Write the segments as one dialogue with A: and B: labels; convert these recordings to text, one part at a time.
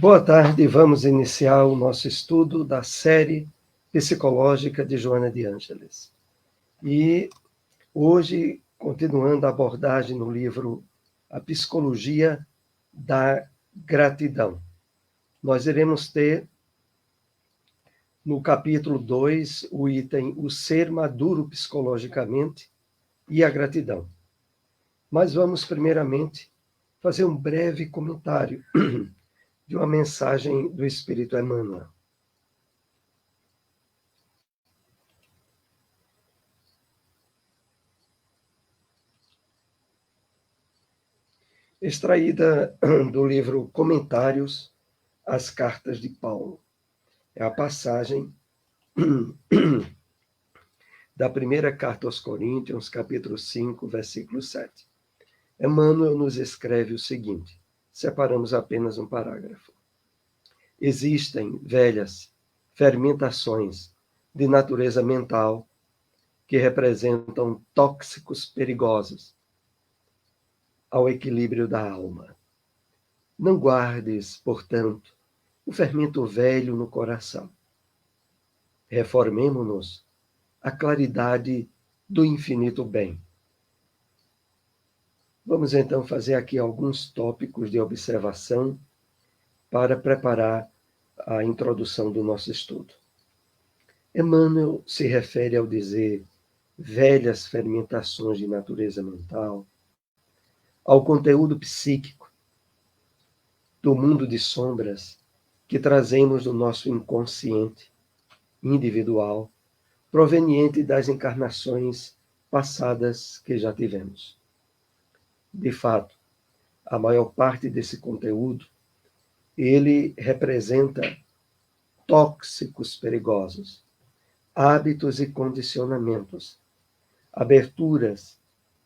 A: Boa tarde, vamos iniciar o nosso estudo da série psicológica de Joana de Ângeles. E hoje, continuando a abordagem no livro A Psicologia da Gratidão, nós iremos ter no capítulo 2 o item O Ser Maduro Psicologicamente e a Gratidão. Mas vamos primeiramente fazer um breve comentário de uma mensagem do Espírito Emmanuel. Extraída do livro Comentários às Cartas de Paulo. É a passagem da primeira carta aos Coríntios, capítulo 5, versículo 7. Emmanuel nos escreve o seguinte, separamos apenas um parágrafo. Existem velhas fermentações de natureza mental que representam tóxicos perigosos ao equilíbrio da alma. Não guardes, portanto, o fermento velho no coração. Reformemo-nos a claridade do infinito bem. Vamos então fazer aqui alguns tópicos de observação para preparar a introdução do nosso estudo. Emmanuel se refere ao dizer velhas fermentações de natureza mental, ao conteúdo psíquico do mundo de sombras que trazemos do nosso inconsciente individual, proveniente das encarnações passadas que já tivemos. De fato, a maior parte desse conteúdo, ele representa tóxicos perigosos, hábitos e condicionamentos, aberturas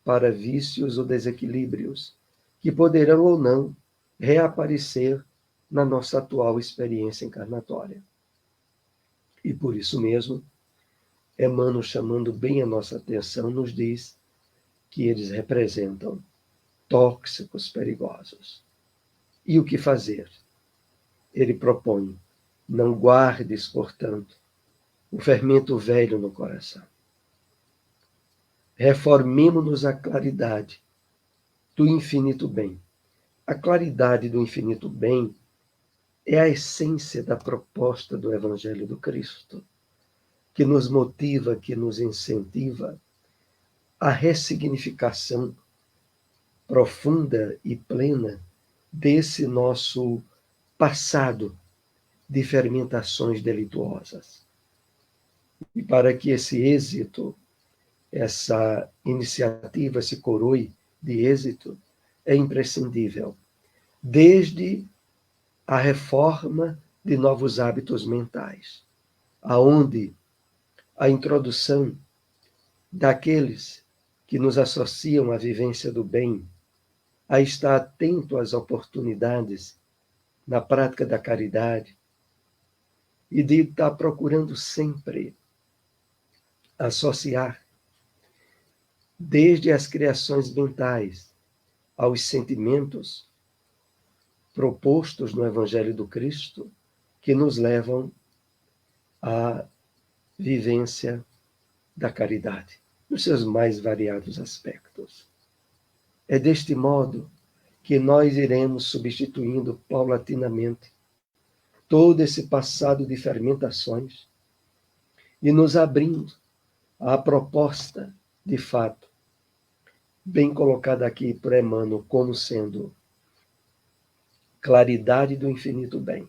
A: para vícios ou desequilíbrios que poderão ou não reaparecer na nossa atual experiência encarnatória. E por isso mesmo, Emmanuel, chamando bem a nossa atenção, nos diz que eles representam tóxicos perigosos. E o que fazer? Ele propõe, não guardes, portanto, o fermento velho no coração. Reformemo-nos a claridade do infinito bem. A claridade do infinito bem é a essência da proposta do Evangelho do Cristo, que nos motiva, que nos incentiva a ressignificação profunda e plena desse nosso passado de fermentações delituosas. E para que esse êxito, essa iniciativa se coroe de êxito, é imprescindível, desde a reforma de novos hábitos mentais, aonde a introdução daqueles que nos associam à vivência do bem, a estar atento às oportunidades na prática da caridade e de estar procurando sempre associar desde as criações mentais aos sentimentos propostos no Evangelho do Cristo que nos levam à vivência da caridade, nos seus mais variados aspectos. É deste modo que nós iremos substituindo paulatinamente todo esse passado de fermentações e nos abrindo à proposta, de fato, bem colocada aqui por Emmanuel como sendo claridade do infinito bem,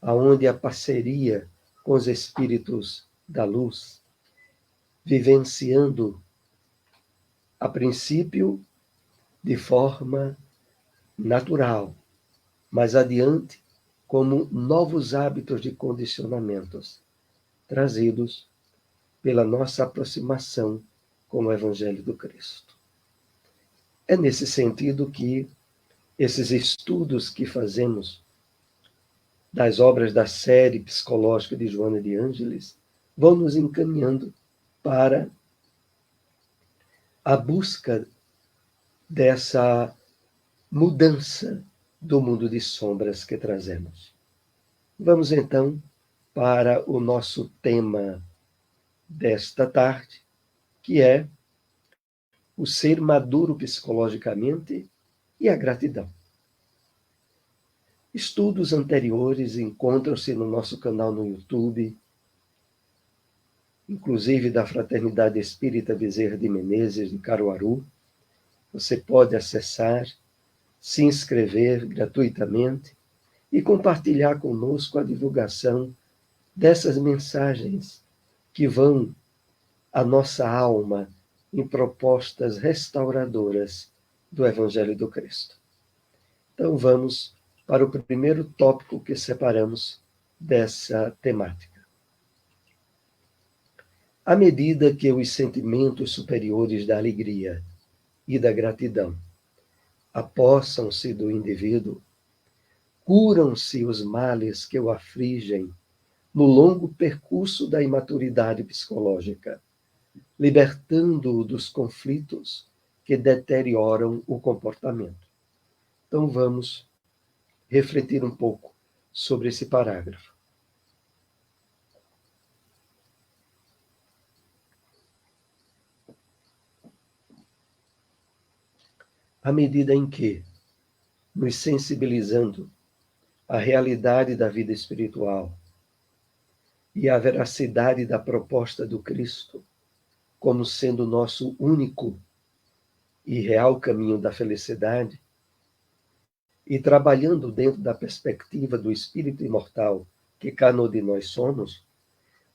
A: aonde a parceria com os espíritos da luz, vivenciando a princípio de forma natural, mas adiante como novos hábitos de condicionamentos trazidos pela nossa aproximação com o Evangelho do Cristo. É nesse sentido que esses estudos que fazemos das obras da série psicológica de Joana de Ângeles vão nos encaminhando para a busca dessa mudança do mundo de sombras que trazemos. Vamos então para o nosso tema desta tarde, que é o ser maduro psicologicamente e a gratidão. Estudos anteriores encontram-se no nosso canal no YouTube, inclusive da Fraternidade Espírita Bezerra de Menezes, de Caruaru. Você pode acessar, se inscrever gratuitamente e compartilhar conosco a divulgação dessas mensagens que vão à nossa alma em propostas restauradoras do Evangelho do Cristo. Então vamos para o primeiro tópico que separamos dessa temática. À medida que os sentimentos superiores da alegria e da gratidão apossam-se do indivíduo, curam-se os males que o afligem no longo percurso da imaturidade psicológica, libertando-o dos conflitos que deterioram o comportamento. Então vamos refletir um pouco sobre esse parágrafo. À medida em que, nos sensibilizando à realidade da vida espiritual e à veracidade da proposta do Cristo, como sendo nosso único e real caminho da felicidade, e trabalhando dentro da perspectiva do espírito imortal que cada um de nós somos,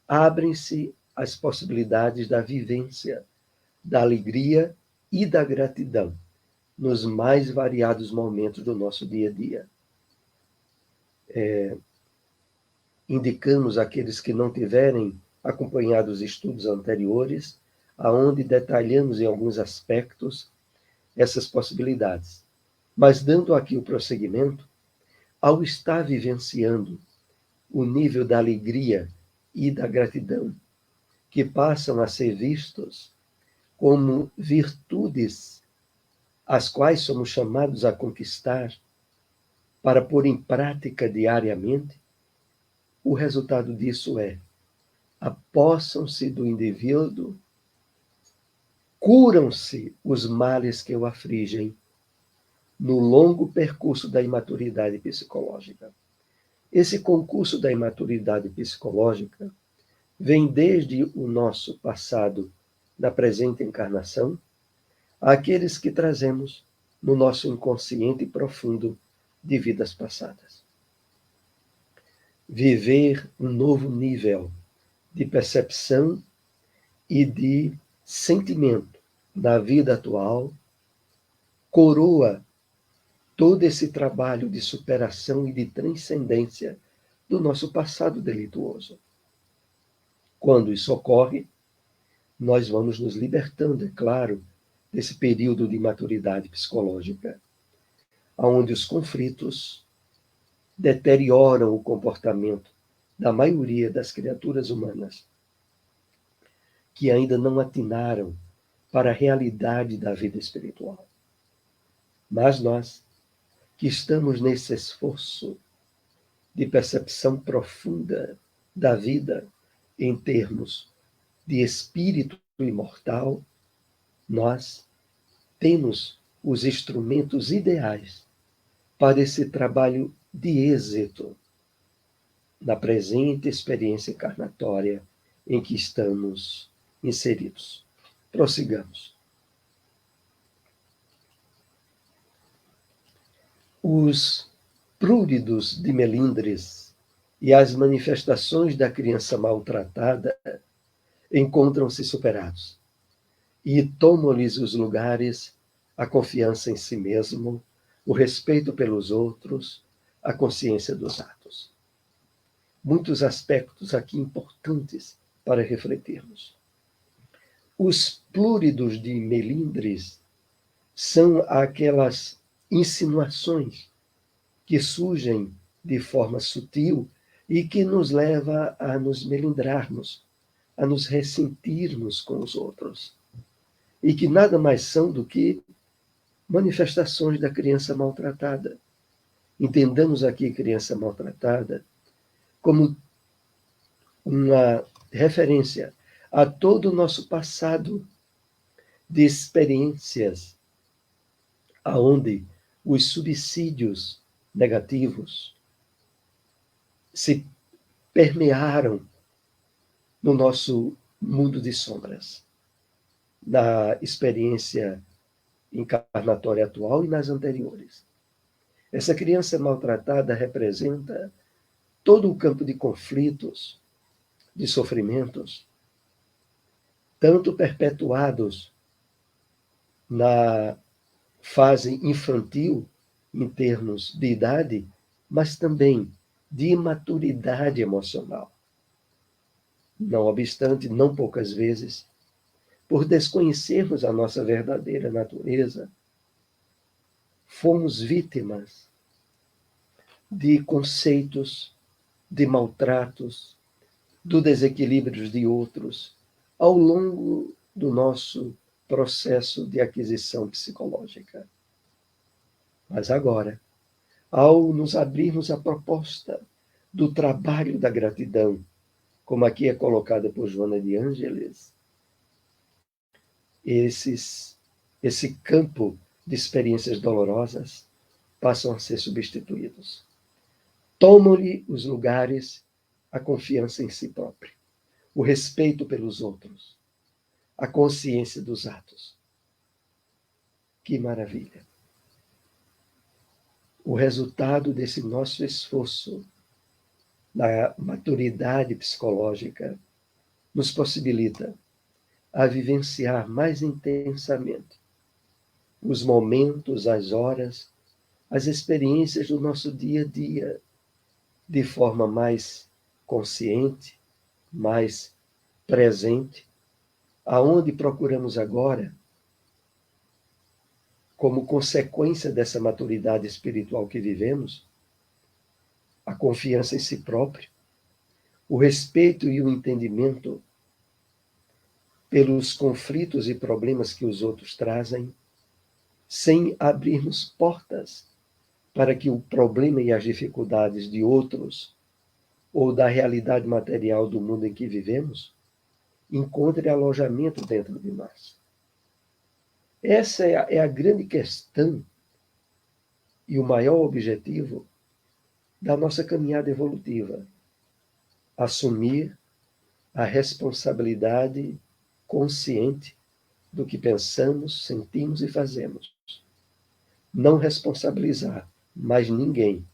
A: abrem-se as possibilidades da vivência, da alegria e da gratidão nos mais variados momentos do nosso dia a dia. Indicamos àqueles que não tiverem acompanhado os estudos anteriores, aonde detalhamos em alguns aspectos essas possibilidades. Mas dando aqui o prosseguimento, ao estar vivenciando o nível da alegria e da gratidão, que passam a ser vistos como virtudes as quais somos chamados a conquistar para pôr em prática diariamente, o resultado disso é: apossam-se do indivíduo, curam-se os males que o afligem no longo percurso da imaturidade psicológica. Esse concurso da imaturidade psicológica vem desde o nosso passado na presente encarnação, àqueles que trazemos no nosso inconsciente profundo de vidas passadas. Viver um novo nível de percepção e de sentimento da vida atual coroa todo esse trabalho de superação e de transcendência do nosso passado delituoso. Quando isso ocorre, nós vamos nos libertando, é claro, desse período de maturidade psicológica, onde os conflitos deterioram o comportamento da maioria das criaturas humanas, que ainda não atinaram para a realidade da vida espiritual. Mas nós, que estamos nesse esforço de percepção profunda da vida em termos de espírito imortal, nós temos os instrumentos ideais para esse trabalho de êxito na presente experiência encarnatória em que estamos inseridos. Prossigamos. Os pruridos de melindres e as manifestações da criança maltratada encontram-se superados e tomam-lhes os lugares a confiança em si mesmo, o respeito pelos outros, a consciência dos atos. Muitos aspectos aqui importantes para refletirmos. Os plúridos de melindres são aquelas insinuações que surgem de forma sutil e que nos leva a nos melindrarmos, a nos ressentirmos com os outros. E que nada mais são do que manifestações da criança maltratada, Entendamos aqui criança maltratada como uma referência a todo o nosso passado de experiências aonde os subsídios negativos se permearam no nosso mundo de sombras, na experiência encarnatória atual e nas anteriores. Essa criança maltratada representa todo o campo de conflitos, de sofrimentos, tanto perpetuados na fase infantil, em termos de idade, mas também de imaturidade emocional. Não obstante, não poucas vezes, por desconhecermos a nossa verdadeira natureza, fomos vítimas de conceitos, de maltratos, do desequilíbrio de outros, ao longo do nosso processo de aquisição psicológica. Mas agora, ao nos abrirmos à proposta do trabalho da gratidão, como aqui é colocada por Joana de Ângeles, esse campo de experiências dolorosas passam a ser substituídos. Tomam-lhe os lugares a confiança em si próprio, o respeito pelos outros, a consciência dos atos. Que maravilha! O resultado desse nosso esforço na maturidade psicológica nos possibilita a vivenciar mais intensamente os momentos, as horas, as experiências do nosso dia a dia, de forma mais consciente, mais presente, aonde procuramos agora, como consequência dessa maturidade espiritual que vivemos, a confiança em si próprio, o respeito e o entendimento pelos conflitos e problemas que os outros trazem, sem abrirmos portas para que o problema e as dificuldades de outros ou da realidade material do mundo em que vivemos encontre alojamento dentro de nós. Essa é a grande questão e o maior objetivo da nossa caminhada evolutiva. Assumir a responsabilidade consciente do que pensamos, sentimos e fazemos. Não responsabilizar mais ninguém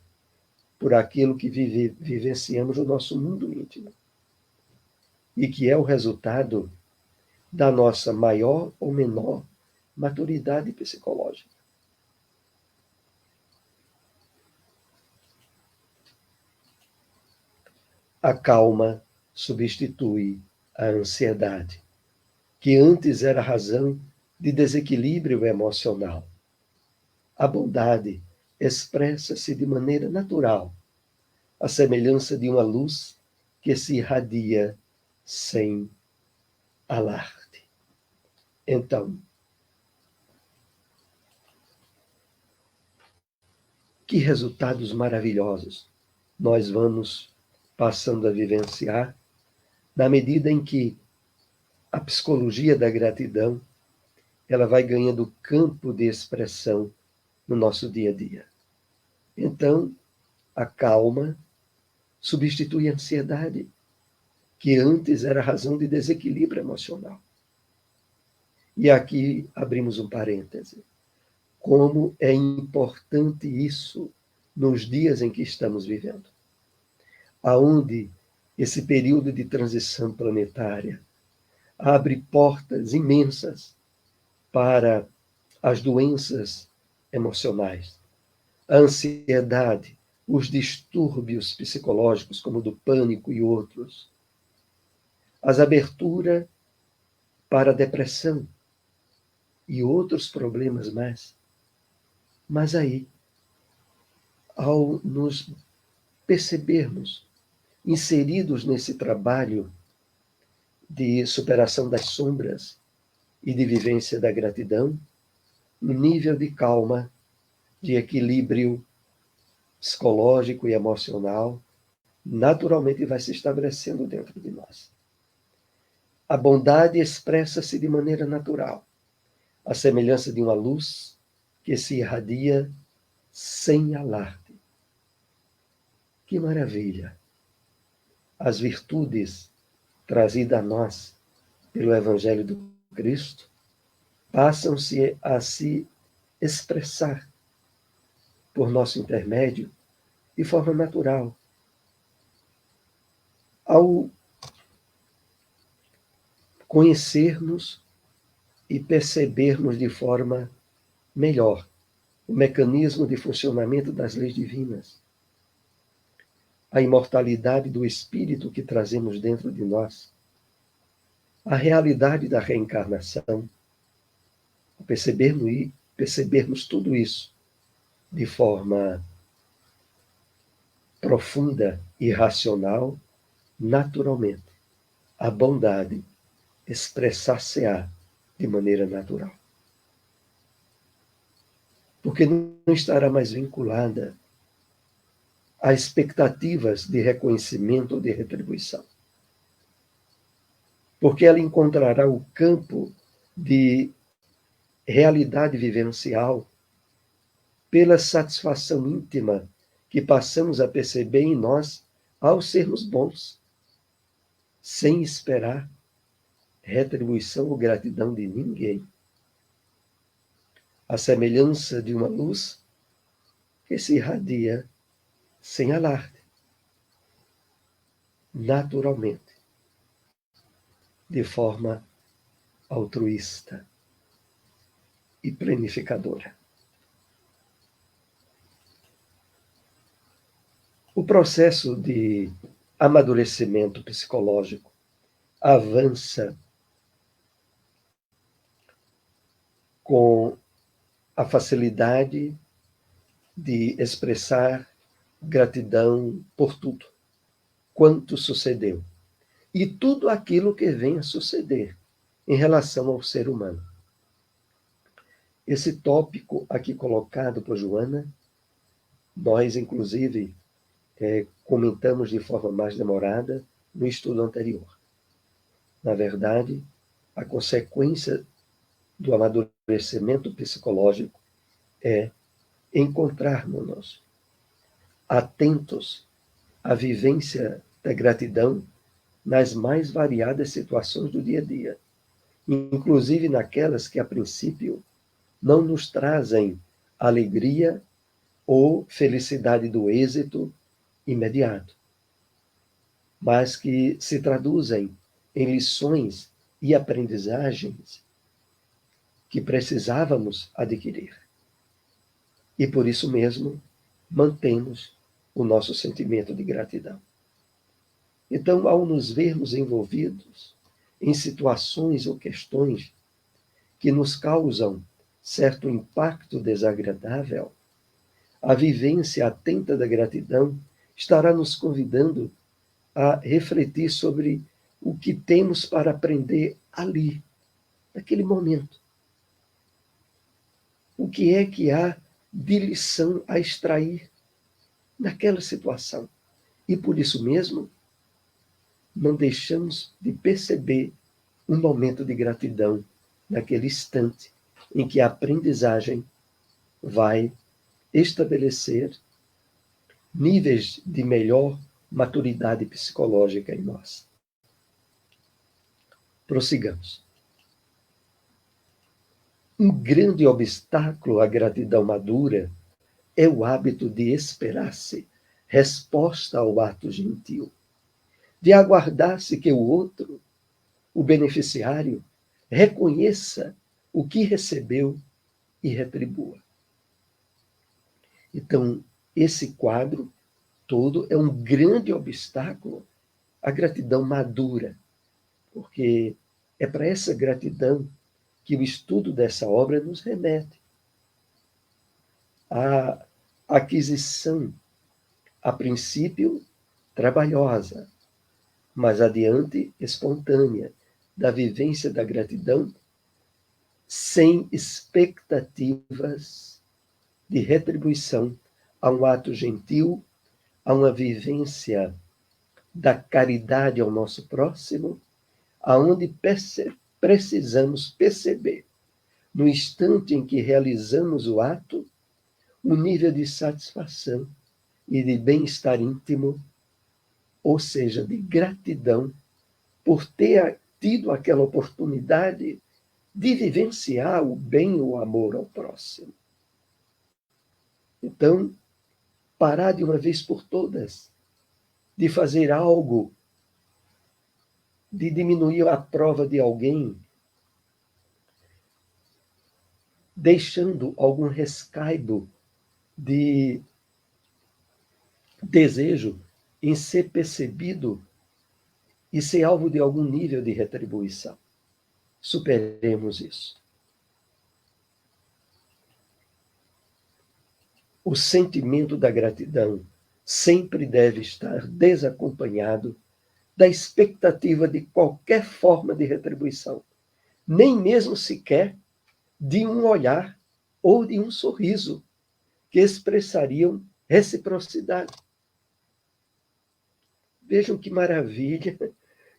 A: por aquilo que vivenciamos no nosso mundo íntimo e que é o resultado da nossa maior ou menor maturidade psicológica. A calma substitui a ansiedade, que antes era razão de desequilíbrio emocional. A bondade expressa-se de maneira natural, à semelhança de uma luz que se irradia sem alarde. Então, que resultados maravilhosos nós vamos passando a vivenciar na medida em que a psicologia da gratidão ela vai ganhando campo de expressão no nosso dia a dia. Então, a calma substitui a ansiedade, que antes era razão de desequilíbrio emocional. E aqui abrimos um parêntese. Como é importante isso nos dias em que estamos vivendo, aonde esse período de transição planetária abre portas imensas para as doenças emocionais, a ansiedade, os distúrbios psicológicos, como o do pânico e outros, as aberturas para a depressão e outros problemas mais. Mas aí, ao nos percebermos inseridos nesse trabalho de superação das sombras e de vivência da gratidão, no nível de calma, de equilíbrio, psicológico e emocional naturalmente vai se estabelecendo dentro de nós. A bondade expressa-se de maneira natural, à semelhança de uma luz que se irradia sem alarde. Que maravilha! As virtudes trazidas a nós pelo Evangelho do Cristo passam-se a se expressar por nosso intermédio de forma natural. Ao conhecermos e percebermos de forma melhor o mecanismo de funcionamento das leis divinas, a imortalidade do espírito que trazemos dentro de nós, a realidade da reencarnação, percebermos tudo isso de forma profunda e racional, naturalmente, a bondade expressar-se-á de maneira natural. Porque não estará mais vinculada a expectativas de reconhecimento ou de retribuição. Porque ela encontrará o campo de realidade vivencial pela satisfação íntima que passamos a perceber em nós ao sermos bons, sem esperar retribuição ou gratidão de ninguém. A semelhança de uma luz que se irradia sem alarde, naturalmente, de forma altruísta e planificadora. O processo de amadurecimento psicológico avança com a facilidade de expressar gratidão por tudo quanto sucedeu e tudo aquilo que vem a suceder em relação ao ser humano. Esse tópico aqui colocado por Joana, nós, inclusive, comentamos de forma mais demorada no estudo anterior. Na verdade, a consequência do amadurecimento psicológico é encontrarmos-nos atentos à vivência da gratidão nas mais variadas situações do dia a dia, inclusive naquelas que, a princípio, não nos trazem alegria ou felicidade do êxito imediato, mas que se traduzem em lições e aprendizagens que precisávamos adquirir. E por isso mesmo, mantemos o nosso sentimento de gratidão. Então, ao nos vermos envolvidos em situações ou questões que nos causam certo impacto desagradável, a vivência atenta da gratidão estará nos convidando a refletir sobre o que temos para aprender ali, naquele momento. O que é que há de lição a extrair naquela situação? E por isso mesmo, não deixamos de perceber um momento de gratidão naquele instante em que a aprendizagem vai estabelecer níveis de melhor maturidade psicológica em nós. Prossigamos. Um grande obstáculo à gratidão madura é o hábito de esperar-se resposta ao ato gentil, de aguardar-se que o outro, o beneficiário, reconheça o que recebeu e retribua. Então, esse quadro todo é um grande obstáculo à gratidão madura, porque é para essa gratidão que o estudo dessa obra nos remete. A aquisição, a princípio, trabalhosa, mas adiante espontânea, da vivência da gratidão, sem expectativas de retribuição a um ato gentil, a uma vivência da caridade ao nosso próximo, aonde precisamos perceber, no instante em que realizamos o ato, um nível de satisfação e de bem-estar íntimo, ou seja, de gratidão por ter tido aquela oportunidade de vivenciar o bem e o amor ao próximo. Então, parar de uma vez por todas, de fazer algo, de diminuir a prova de alguém, deixando algum rescaldo de desejo em ser percebido e ser alvo de algum nível de retribuição. Superemos isso. O sentimento da gratidão sempre deve estar desacompanhado da expectativa de qualquer forma de retribuição, nem mesmo sequer de um olhar ou de um sorriso que expressariam reciprocidade. Vejam que maravilha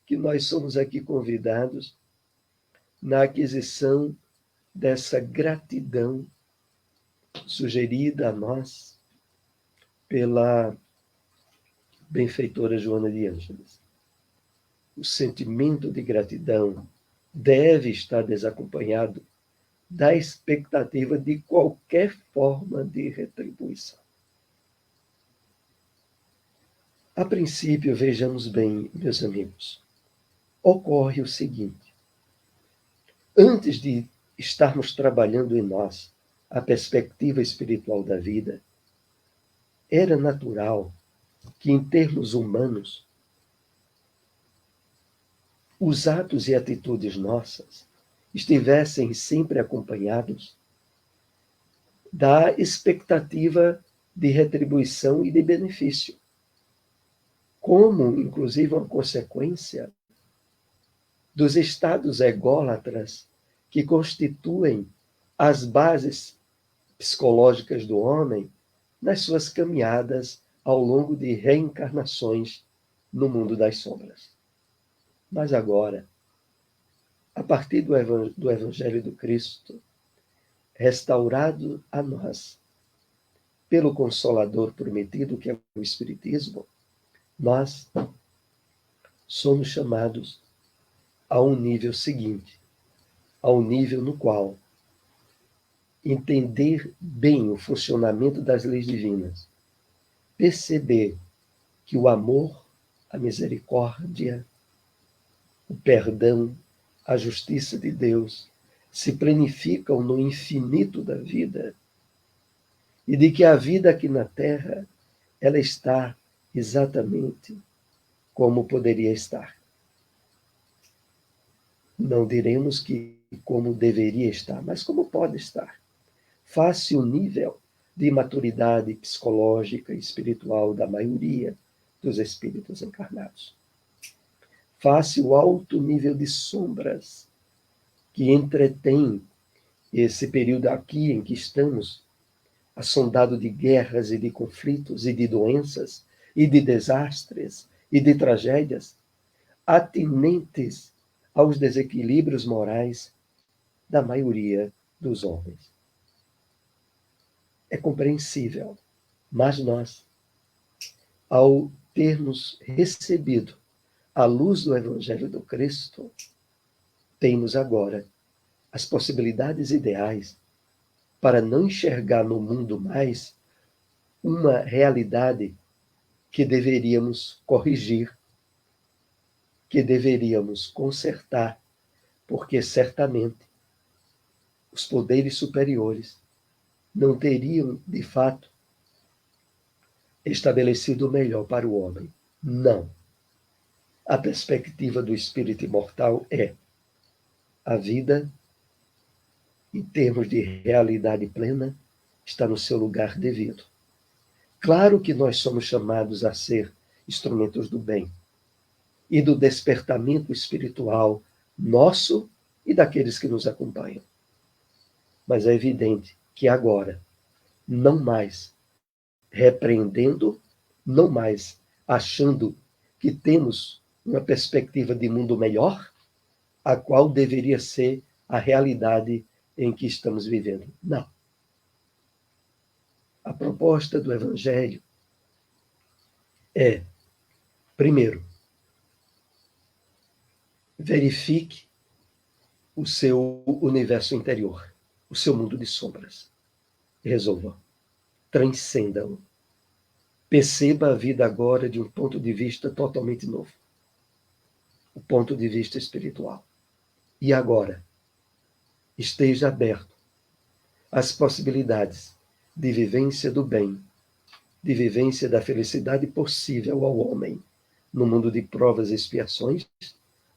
A: que nós somos aqui convidados na aquisição dessa gratidão sugerida a nós pela benfeitora Joana de Ângeles. O sentimento de gratidão deve estar desacompanhado da expectativa de qualquer forma de retribuição. A princípio, vejamos bem, meus amigos, ocorre o seguinte: antes de estarmos trabalhando em nós a perspectiva espiritual da vida, era natural que, em termos humanos, os atos e atitudes nossas estivessem sempre acompanhados da expectativa de retribuição e de benefício, como, inclusive, uma consequência dos estados ególatras que constituem as bases psicológicas do homem nas suas caminhadas ao longo de reencarnações no mundo das sombras. Mas agora, a partir do Evangelho do Cristo, restaurado a nós pelo Consolador prometido, que é o Espiritismo, nós somos chamados a um nível seguinte, ao nível no qual entender bem o funcionamento das leis divinas, perceber que o amor, a misericórdia, o perdão, a justiça de Deus se planificam no infinito da vida e de que a vida aqui na Terra, ela está exatamente como poderia estar. Não diremos que como deveria estar, mas como pode estar. Face o nível de maturidade psicológica e espiritual da maioria dos espíritos encarnados. Face o alto nível de sombras que entretém esse período aqui em que estamos, assombrado de guerras e de conflitos e de doenças e de desastres e de tragédias, atinentes aos desequilíbrios morais da maioria dos homens. É compreensível, mas nós, ao termos recebido a luz do Evangelho do Cristo, temos agora as possibilidades ideais para não enxergar no mundo mais uma realidade que deveríamos corrigir, que deveríamos consertar, porque certamente os poderes superiores não teriam, de fato, estabelecido o melhor para o homem. Não. A perspectiva do espírito imortal é a vida, em termos de realidade plena, está no seu lugar devido. Claro que nós somos chamados a ser instrumentos do bem e do despertamento espiritual nosso e daqueles que nos acompanham. Mas é evidente que agora, não mais repreendendo, não mais achando que temos uma perspectiva de mundo melhor, a qual deveria ser a realidade em que estamos vivendo. Não. A proposta do Evangelho é, primeiro, verifique o seu universo interior, o seu mundo de sombras. Resolva, transcenda-o. Perceba a vida agora de um ponto de vista totalmente novo, o ponto de vista espiritual. E agora, esteja aberto às possibilidades de vivência do bem, de vivência da felicidade possível ao homem no mundo de provas e expiações,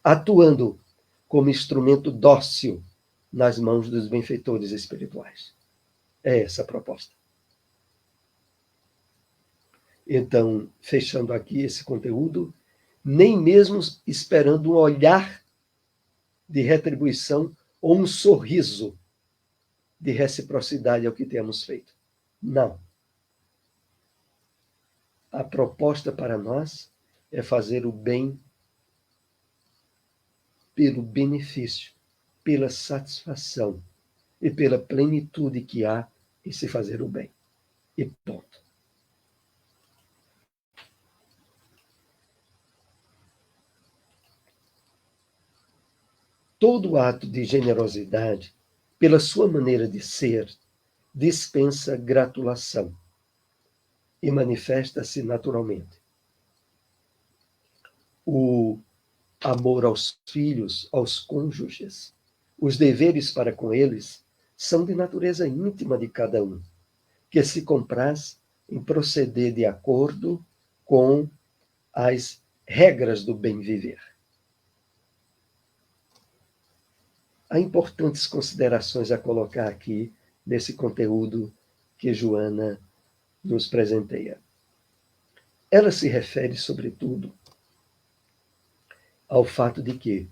A: atuando como instrumento dócil nas mãos dos benfeitores espirituais. É essa a proposta. Então, fechando aqui esse conteúdo, nem mesmo esperando um olhar de retribuição ou um sorriso de reciprocidade ao que temos feito. Não. A proposta para nós é fazer o bem pelo benefício, pela satisfação e pela plenitude que há em se fazer o bem. E ponto. Todo ato de generosidade, pela sua maneira de ser, dispensa gratulação e manifesta-se naturalmente. O amor aos filhos, aos cônjuges, os deveres para com eles, são de natureza íntima de cada um, que se compraz em proceder de acordo com as regras do bem viver. Há importantes considerações a colocar aqui nesse conteúdo que Joana nos presenteia. Ela se refere, sobretudo, ao fato de que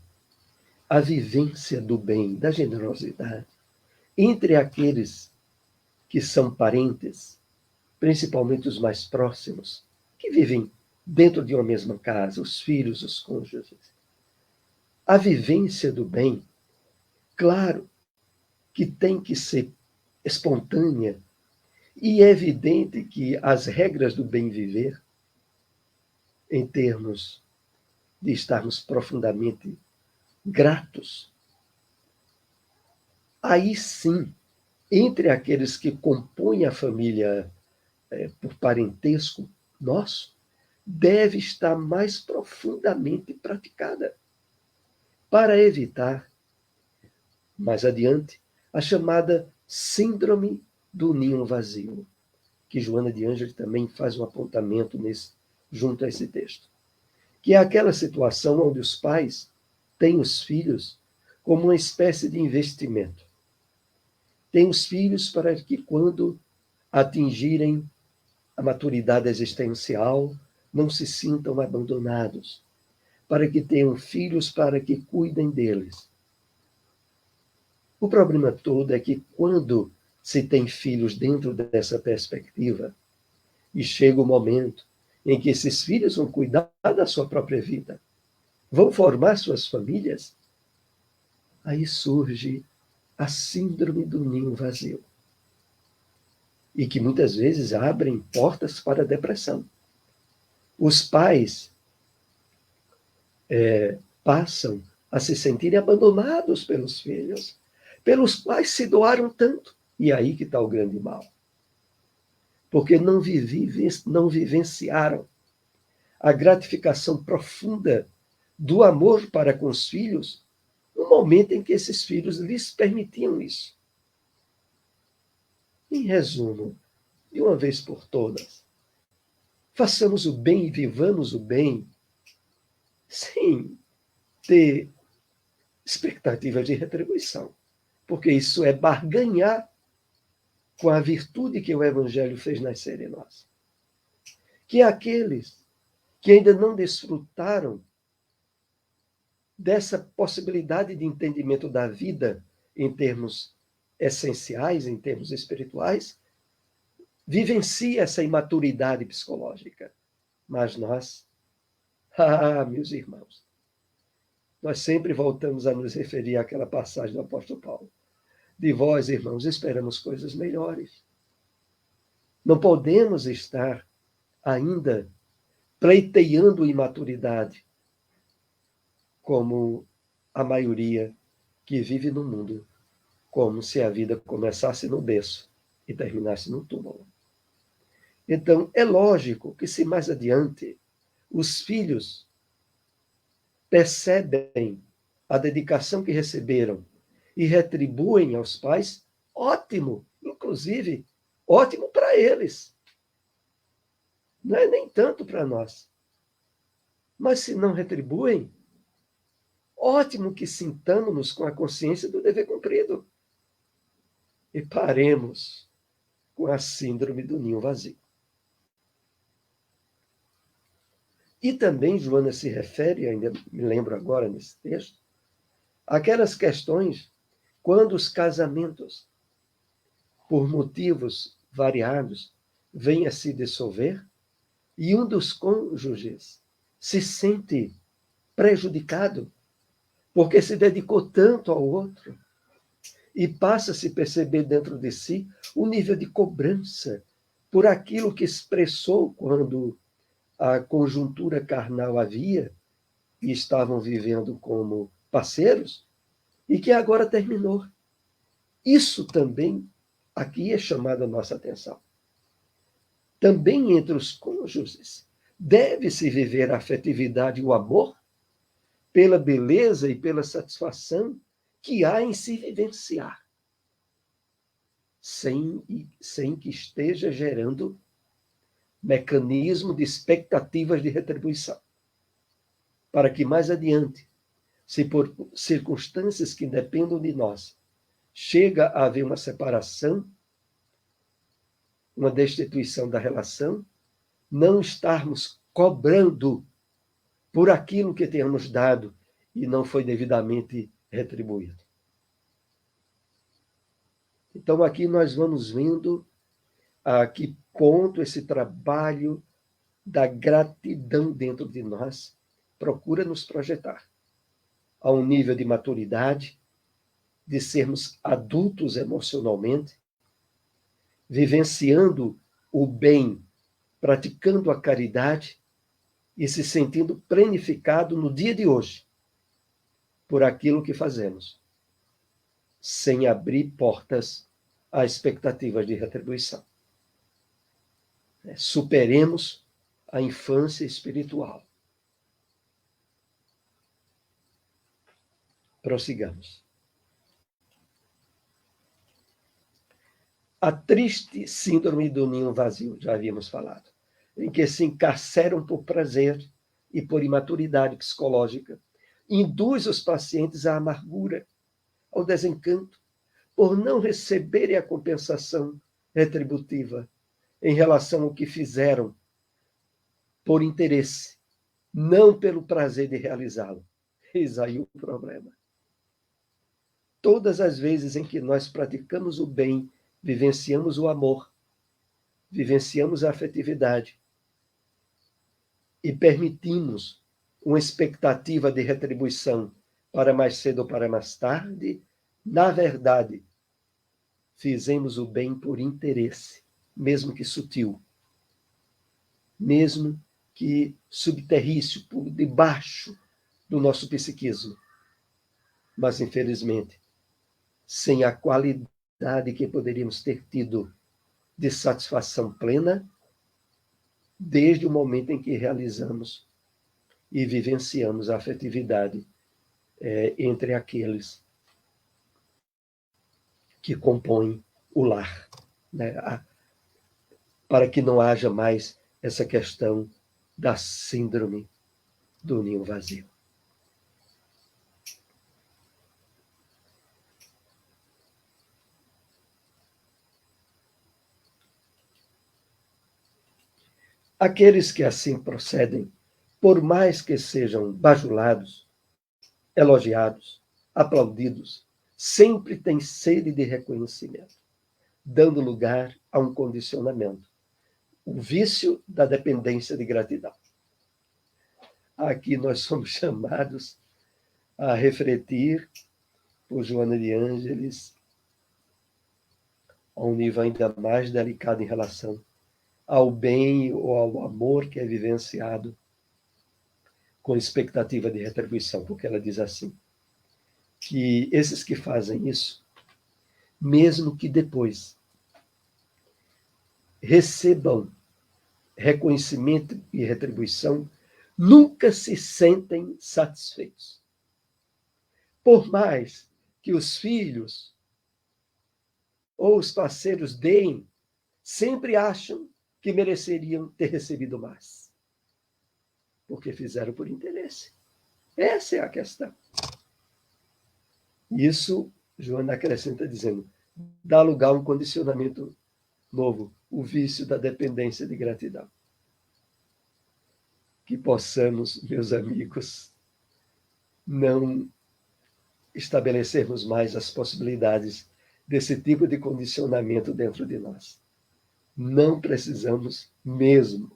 A: a vivência do bem, da generosidade, entre aqueles que são parentes, principalmente os mais próximos, que vivem dentro de uma mesma casa, os filhos, os cônjuges. A vivência do bem, claro que tem que ser espontânea, e é evidente que as regras do bem viver, em termos de estarmos profundamente gratos, aí sim, entre aqueles que compõem a família por parentesco nosso, deve estar mais profundamente praticada, para evitar, mais adiante, a chamada síndrome do ninho vazio, que Joana de Ângeles também faz um apontamento junto a esse texto, que é aquela situação onde os pais têm os filhos como uma espécie de investimento. Têm os filhos para que, quando atingirem a maturidade existencial, não se sintam abandonados, para que tenham filhos para que cuidem deles. O problema todo é que, quando se tem filhos dentro dessa perspectiva, e chega o momento em que esses filhos vão cuidar da sua própria vida, vão formar suas famílias, aí surge a síndrome do ninho vazio. E que muitas vezes abrem portas para a depressão. Os pais passam a se sentirem abandonados pelos filhos, pelos quais se doaram tanto. E aí que está o grande mal. Porque não vivenciaram a gratificação profunda do amor para com os filhos no momento em que esses filhos lhes permitiam isso. Em resumo, de uma vez por todas, façamos o bem e vivamos o bem sem ter expectativa de retribuição, porque isso é barganhar com a virtude que o Evangelho fez nascer em nós. Que aqueles que ainda não desfrutaram dessa possibilidade de entendimento da vida em termos essenciais, em termos espirituais, vivencia essa imaturidade psicológica. Mas nós, meus irmãos, nós sempre voltamos a nos referir àquela passagem do apóstolo Paulo. De vós, irmãos, esperamos coisas melhores. Não podemos estar ainda pleiteando imaturidade, como a maioria que vive no mundo, como se a vida começasse no berço e terminasse no túmulo. Então, é lógico que se mais adiante os filhos percebem a dedicação que receberam e retribuem aos pais, ótimo, inclusive, ótimo para eles. Não é nem tanto para nós. Mas se não retribuem, ótimo que sintamos-nos com a consciência do dever cumprido. E paremos com a síndrome do ninho vazio. E também Joana se refere, ainda me lembro agora nesse texto, àquelas questões quando os casamentos, por motivos variados, vêm a se dissolver e um dos cônjuges se sente prejudicado porque se dedicou tanto ao outro e passa a se perceber dentro de si um nível de cobrança por aquilo que expressou quando a conjuntura carnal havia e estavam vivendo como parceiros e que agora terminou. Isso também aqui é chamado a nossa atenção. Também entre os cônjuges deve-se viver a afetividade e o amor pela beleza e pela satisfação que há em se vivenciar, sem que esteja gerando mecanismo de expectativas de retribuição. Para que mais adiante, se por circunstâncias que dependam de nós, chega a haver uma separação, uma destituição da relação, não estarmos cobrando por aquilo que tenhamos dado e não foi devidamente retribuído. Então, aqui nós vamos vendo a que ponto esse trabalho da gratidão dentro de nós procura nos projetar a um nível de maturidade, de sermos adultos emocionalmente, vivenciando o bem, praticando a caridade e se sentindo planificado no dia de hoje por aquilo que fazemos, sem abrir portas a expectativas de retribuição. Superemos a infância espiritual. Prossigamos. A triste síndrome do ninho vazio, já havíamos falado, em que se encarceram por prazer e por imaturidade psicológica, induz os pacientes à amargura, ao desencanto, por não receberem a compensação retributiva em relação ao que fizeram por interesse, não pelo prazer de realizá-lo. Eis aí o problema. Todas as vezes em que nós praticamos o bem, vivenciamos o amor, vivenciamos a afetividade e permitimos uma expectativa de retribuição para mais cedo ou para mais tarde, na verdade, fizemos o bem por interesse, mesmo que sutil, mesmo que subterrício, por debaixo do nosso psiquismo. Mas, infelizmente, sem a qualidade que poderíamos ter tido de satisfação plena, desde o momento em que realizamos e vivenciamos a afetividade entre aqueles que compõem o lar, né? Para que não haja mais essa questão da síndrome do ninho vazio. Aqueles que assim procedem, por mais que sejam bajulados, elogiados, aplaudidos, sempre têm sede de reconhecimento, dando lugar a um condicionamento. O vício da dependência de gratidão. Aqui nós somos chamados a refletir, por Joana de Ângeles, a um nível ainda mais delicado em relação ao bem ou ao amor que é vivenciado com expectativa de retribuição, porque ela diz assim, que esses que fazem isso, mesmo que depois recebam reconhecimento e retribuição, nunca se sentem satisfeitos. Por mais que os filhos ou os parceiros deem, sempre acham que mereceriam ter recebido mais. Porque fizeram por interesse. Essa é a questão. Isso, Joana acrescenta dizendo, dá lugar a um condicionamento novo, o vício da dependência de gratidão. Que possamos, meus amigos, não estabelecermos mais as possibilidades desse tipo de condicionamento dentro de nós. Não precisamos mesmo.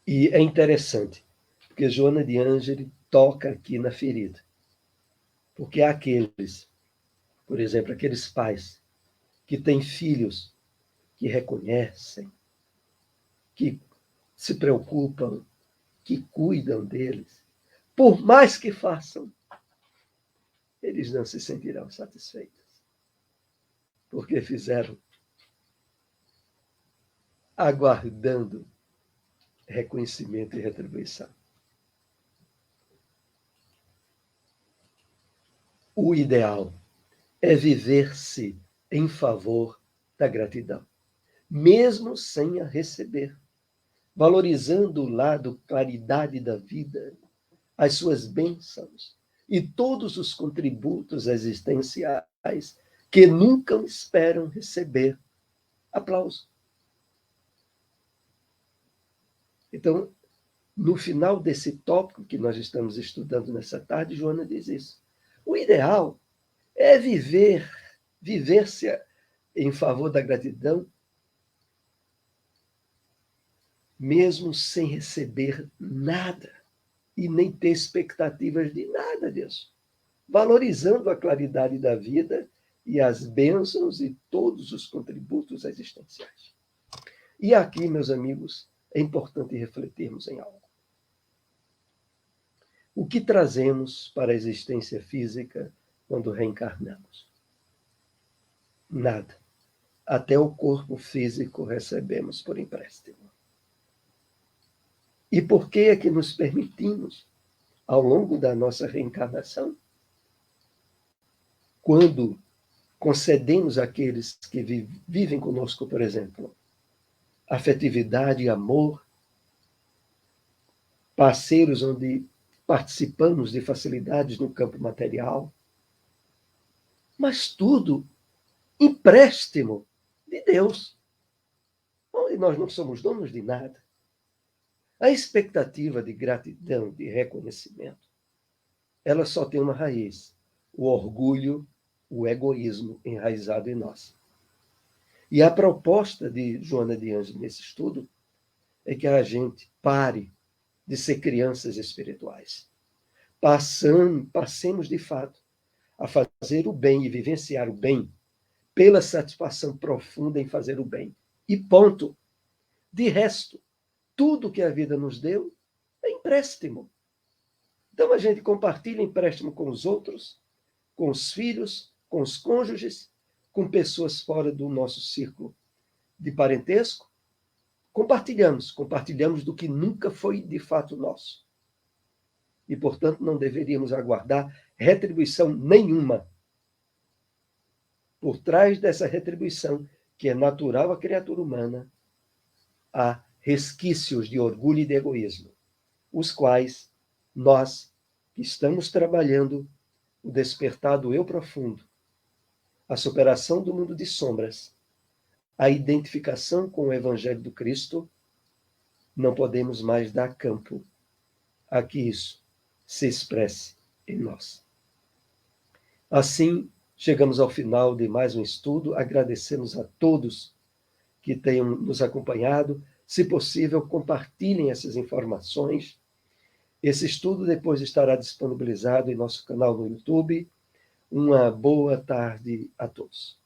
A: E é interessante, porque Joana de Ângeles toca aqui na ferida. Porque há aqueles, por exemplo, aqueles pais que têm filhos que reconhecem, que se preocupam, que cuidam deles, por mais que façam, eles não se sentirão satisfeitos. Porque fizeram aguardando reconhecimento e retribuição. O ideal é viver-se em favor da gratidão, mesmo sem a receber, valorizando o lado claridade da vida, as suas bênçãos e todos os contributos existenciais que nunca esperam receber aplauso. Então, no final desse tópico que nós estamos estudando nessa tarde, Joana diz isso. O ideal é viver-se em favor da gratidão, mesmo sem receber nada e nem ter expectativas de nada disso, valorizando a claridade da vida e as bênçãos e todos os contributos existenciais. E aqui, meus amigos, é importante refletirmos em algo. O que trazemos para a existência física quando reencarnamos? Nada. Até o corpo físico recebemos por empréstimo. E por que é que nos permitimos, ao longo da nossa reencarnação, quando concedemos àqueles que vivem conosco, por exemplo, afetividade e amor, parceiros onde participamos de facilidades no campo material, mas tudo empréstimo de Deus, onde nós não somos donos de nada. A expectativa de gratidão, de reconhecimento, ela só tem uma raiz: o orgulho, o egoísmo enraizado em nós. E a proposta de Joana de Ângeles nesse estudo é que a gente pare de ser crianças espirituais. Passemos, de fato, a fazer o bem e vivenciar o bem pela satisfação profunda em fazer o bem. E ponto. De resto, tudo que a vida nos deu é empréstimo. Então a gente compartilha empréstimo com os outros, com os filhos, com os cônjuges, com pessoas fora do nosso círculo de parentesco. Compartilhamos do que nunca foi de fato nosso. E, portanto, não deveríamos aguardar retribuição nenhuma. Por trás dessa retribuição, que é natural à criatura humana, há resquícios de orgulho e de egoísmo, os quais nós, que estamos trabalhando o despertar do eu profundo, a superação do mundo de sombras, a identificação com o Evangelho do Cristo, não podemos mais dar campo a que isso se expresse em nós. Assim, Chegamos ao final de mais um estudo. Agradecemos a todos que tenham nos acompanhado. Se possível, compartilhem essas informações. Esse estudo depois estará disponibilizado em nosso canal no YouTube. Uma boa tarde a todos.